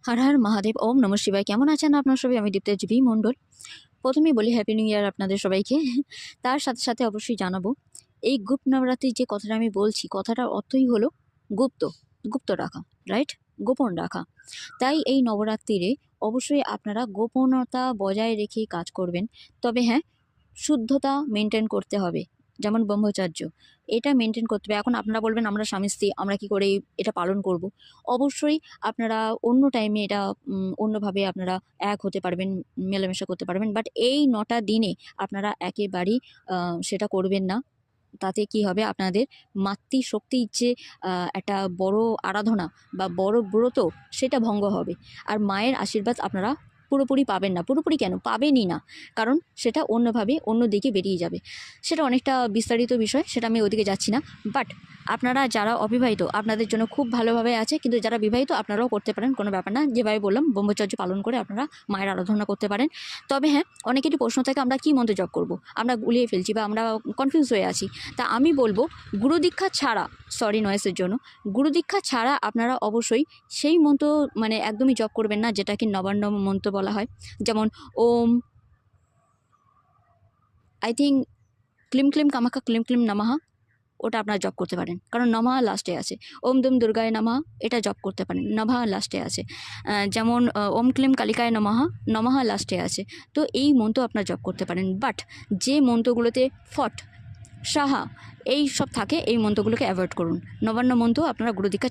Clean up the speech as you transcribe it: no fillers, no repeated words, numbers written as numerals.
হর হর মহাদেব, ওম নমঃ শিবায়। কেমন আছেন আপনার সবাই? আমি দীপ্তেজ বি মণ্ডল। প্রথমেই বলি হ্যাপি নিউ ইয়ার আপনাদের সবাইকে। তার সাথে সাথে অবশ্যই জানাবো, এই গুপ্ত নবরাত্রির যে কথাটা আমি বলছি, কথাটার অর্থই হলো গুপ্ত, গুপ্ত রাখা, রাইট? গোপন রাখা। তাই এই নবরাত্রিরে অবশ্যই আপনারা গোপনতা বজায় রেখে কাজ করবেন। তবে হ্যাঁ, শুদ্ধতা মেনটেন করতে হবে। যেমন ব্রহ্মচর্য, এটা মেনটেন করতে হবে। এখন আপনারা বলবেন আমরা স্বামী স্ত্রী, আমরা কি করে এটা পালন করব? অবশ্যই আপনারা অন্য টাইমে এটা অন্যভাবে আপনারা এক হতে পারবেন, মেলামেশা করতে পারবেন, বাট এই ৯টা দিনে আপনারা একেবারেই সেটা করবেন না। তাতে কি হবে, আপনাদের মাতৃশক্তির যে একটা বড় আরাধনা বা বড় ব্রত, সেটা ভঙ্গ হবে। আর মায়ের আশীর্বাদ আপনারা পুরোপুরি পাবেন না। পুরোপুরি কেন, পাবেনই না, কারণ সেটা অন্যভাবে অন্য দিকে বেরিয়ে যাবে। সেটা অনেকটা বিস্তারিত বিষয়, সেটা আমি ওদিকে যাচ্ছি না। বাট আপনারা যারা অবিবাহিত, আপনাদের জন্য খুব ভালোভাবে আছে, কিন্তু যারা বিবাহিত আপনারাও করতে পারেন, কোনো ব্যাপার না। যেভাবে বললাম, ব্রহ্মচর্য পালন করে আপনারা মায়ের আরাধনা করতে পারেন। তবে হ্যাঁ, অনেকেরই প্রশ্ন থাকে আমরা কী মন্ত্র জপ করব, আমরা গুলিয়ে ফেলছি বা আমরা কনফিউজ হয়ে আছি। তা আমি বলবো, গুরুদীক্ষা ছাড়া, সরি নয়েসের জন্য, গুরুদীক্ষা ছাড়া আপনারা অবশ্যই সেই মন্ত্র মানে একদমই জপ করবেন না, যেটাকে নবান্ন মন্ত্র বলা হয়। যেমন ওম, আই থিঙ্ক ক্লিম ক্লিম কামাখ্যা ক্লিম ক্লিম নমঃ, ওটা আপনারা জপ করতে পারেন, কারণ নমঃ লাস্টে আছে। ওম দুম দুর্গায় নমঃ, এটা জপ করতে পারেন, নমঃ লাস্টে আছে। যেমন ওম ক্লিম কালিকায় নমঃ, নমঃ লাস্টে আছে। তো এই মন্ত্র আপনারা জপ করতে পারেন। বাট যে মন্ত্রগুলোতে ফট, সাহা এই সব থাকে, এই মন্ত্রগুলোকে অ্যাভয়েড করুন। নবান্ন মন্ত্র আপনারা গুরুদীক্ষা